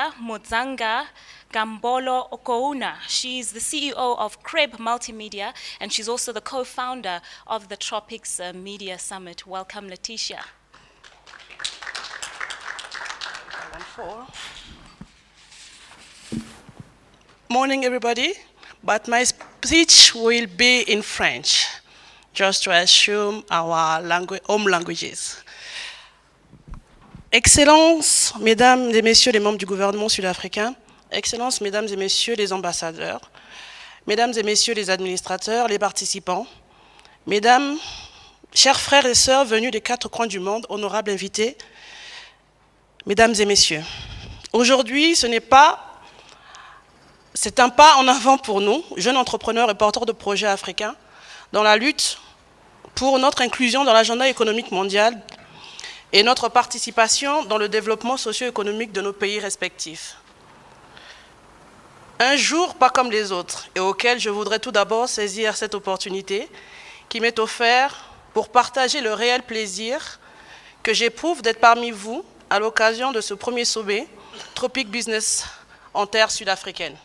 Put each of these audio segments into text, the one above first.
Leticia Mozanga Gambolo Okouna. She's the CEO of Crib Multimedia, and she's also the co-founder of the Tropics Media Summit. Welcome, Leticia. Morning, everybody. But my speech will be in French, just to assume our home languages. Excellences, Mesdames et Messieurs les membres du gouvernement sud-africain, Excellences, Mesdames et Messieurs les ambassadeurs, Mesdames et Messieurs les administrateurs, les participants, Mesdames, chers frères et sœurs venus des quatre coins du monde, honorables invités, Mesdames et Messieurs, aujourd'hui, c'est un pas en avant pour nous, jeunes entrepreneurs et porteurs de projets africains, dans la lutte pour notre inclusion dans l'agenda économique mondial et notre participation dans le développement socio-économique de nos pays respectifs. Un jour pas comme les autres, et auquel je voudrais tout d'abord saisir cette opportunité qui m'est offerte pour partager le réel plaisir que j'éprouve d'être parmi vous à l'occasion de ce premier sommet Tropic Business en terre sud-africaine.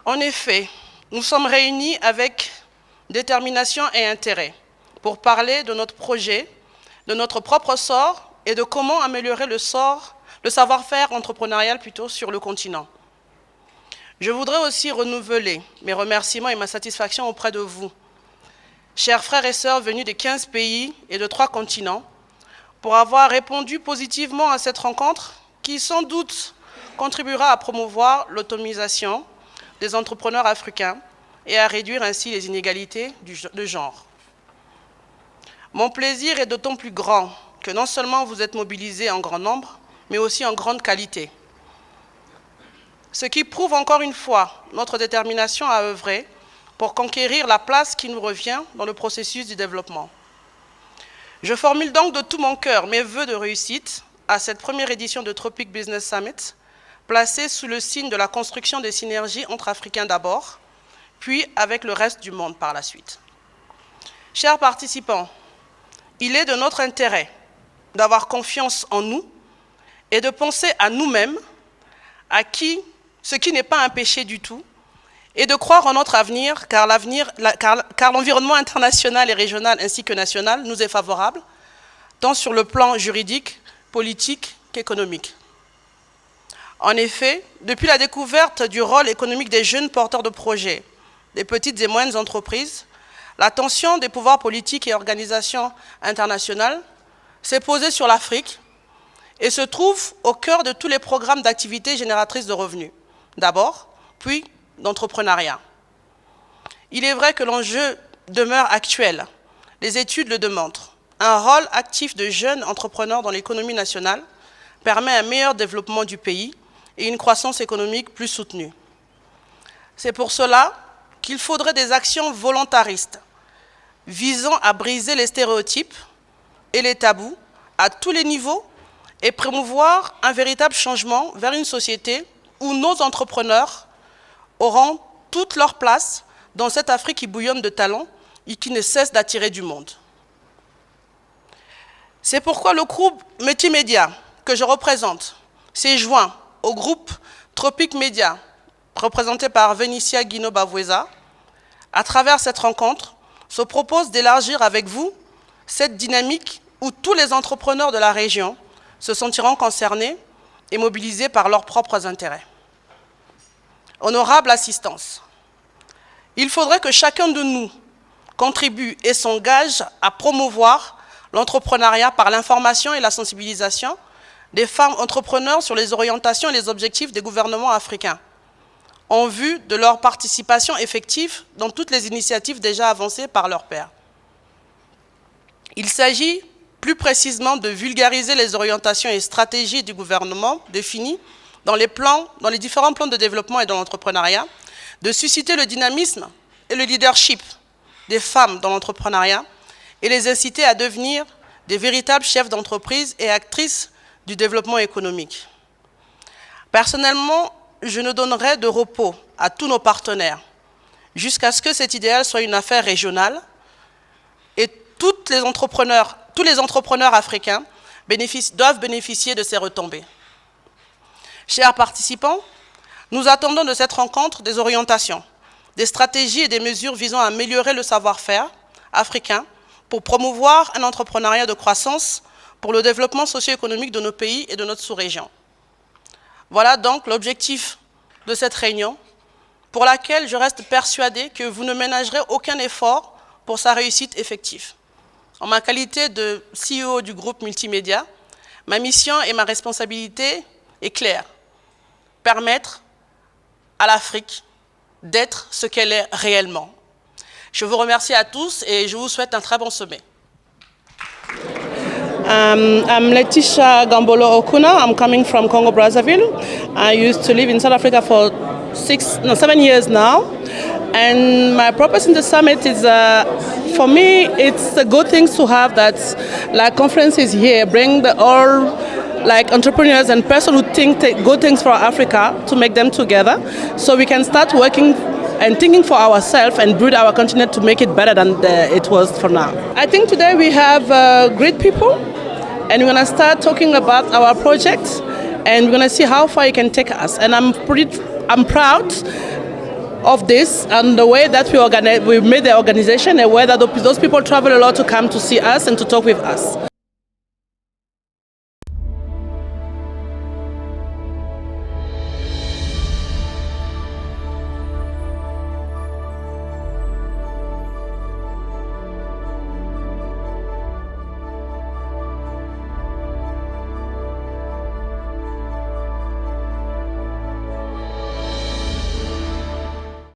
En effet, nous sommes réunis avec détermination et intérêt pour parler de notre projet, de notre propre sort et de comment améliorer le savoir-faire entrepreneurial sur le continent. Je voudrais aussi renouveler mes remerciements et ma satisfaction auprès de vous, chers frères et sœurs venus de 15 pays et de 3 continents, pour avoir répondu positivement à cette rencontre qui, sans doute, contribuera à promouvoir l'autonomisation des entrepreneurs africains et à réduire ainsi les inégalités de genre. Mon plaisir est d'autant plus grand que non seulement vous êtes mobilisés en grand nombre, mais aussi en grande qualité. Ce qui prouve encore une fois notre détermination à œuvrer pour conquérir la place qui nous revient dans le processus du développement. Je formule donc de tout mon cœur mes vœux de réussite à cette première édition de Tropic Business Summit, placée sous le signe de la construction des synergies entre Africains d'abord, puis avec le reste du monde par la suite. Chers participants, il est de notre intérêt d'avoir confiance en nous et de penser à nous-mêmes, ce qui n'est pas un péché du tout, et de croire en notre avenir, car l'environnement international et régional ainsi que national nous est favorable, tant sur le plan juridique, politique qu'économique. En effet, depuis la découverte du rôle économique des jeunes porteurs de projets, des petites et moyennes entreprises, l'attention des pouvoirs politiques et organisations internationales s'est posée sur l'Afrique et se trouve au cœur de tous les programmes d'activités génératrices de revenus, d'abord, puis d'entrepreneuriat. Il est vrai que l'enjeu demeure actuel. Les études le démontrent. Un rôle actif de jeunes entrepreneurs dans l'économie nationale permet un meilleur développement du pays et une croissance économique plus soutenue. C'est pour cela qu'il faudrait des actions volontaristes visant à briser les stéréotypes et les tabous à tous les niveaux et promouvoir un véritable changement vers une société où nos entrepreneurs auront toute leur place dans cette Afrique qui bouillonne de talents et qui ne cesse d'attirer du monde. C'est pourquoi le groupe multimédia que je représente s'est joint au groupe Tropic Media, représenté par Vénitia Guino-Bavoueza. À travers cette rencontre, se propose d'élargir avec vous cette dynamique où tous les entrepreneurs de la région se sentiront concernés et mobilisés par leurs propres intérêts. Honorable assistance, il faudrait que chacun de nous contribue et s'engage à promouvoir l'entrepreneuriat par l'information et la sensibilisation des femmes entrepreneurs sur les orientations et les objectifs des gouvernements africains, en vue de leur participation effective dans toutes les initiatives déjà avancées par leurs pairs. Il s'agit plus précisément de vulgariser les orientations et stratégies du gouvernement définies dans les différents plans de développement et dans l'entrepreneuriat, de susciter le dynamisme et le leadership des femmes dans l'entrepreneuriat et les inciter à devenir des véritables chefs d'entreprise et actrices du développement économique. Personnellement, je ne donnerai de repos à tous nos partenaires jusqu'à ce que cet idéal soit une affaire régionale et tous les entrepreneurs africains doivent bénéficier de ces retombées. Chers participants, nous attendons de cette rencontre des orientations, des stratégies et des mesures visant à améliorer le savoir-faire africain pour promouvoir un entrepreneuriat de croissance pour le développement socio-économique de nos pays et de notre sous-région. Voilà donc l'objectif de cette réunion, pour laquelle je reste persuadée que vous ne ménagerez aucun effort pour sa réussite effective. En ma qualité de CEO du groupe Multimédia, ma mission et ma responsabilité est claire: permettre à l'Afrique d'être ce qu'elle est réellement. Je vous remercie à tous et je vous souhaite un très bon sommet. I'm Letitia Gambolo Okuna. I'm coming from Congo Brazzaville. I used to live in South Africa for 7 years now. And my purpose in the summit is, for me, it's a good thing to have that, like, conferences here, bring all like entrepreneurs and persons who think good things for Africa to make them together, so we can start working and thinking for ourselves and build our continent to make it better than it was for now. I think today we have great people, and we're going to start talking about our project, and we're going to see how far it can take us. And I'm proud of this and the way that we made the organization, and where that those people travel a lot to come to see us and to talk with us.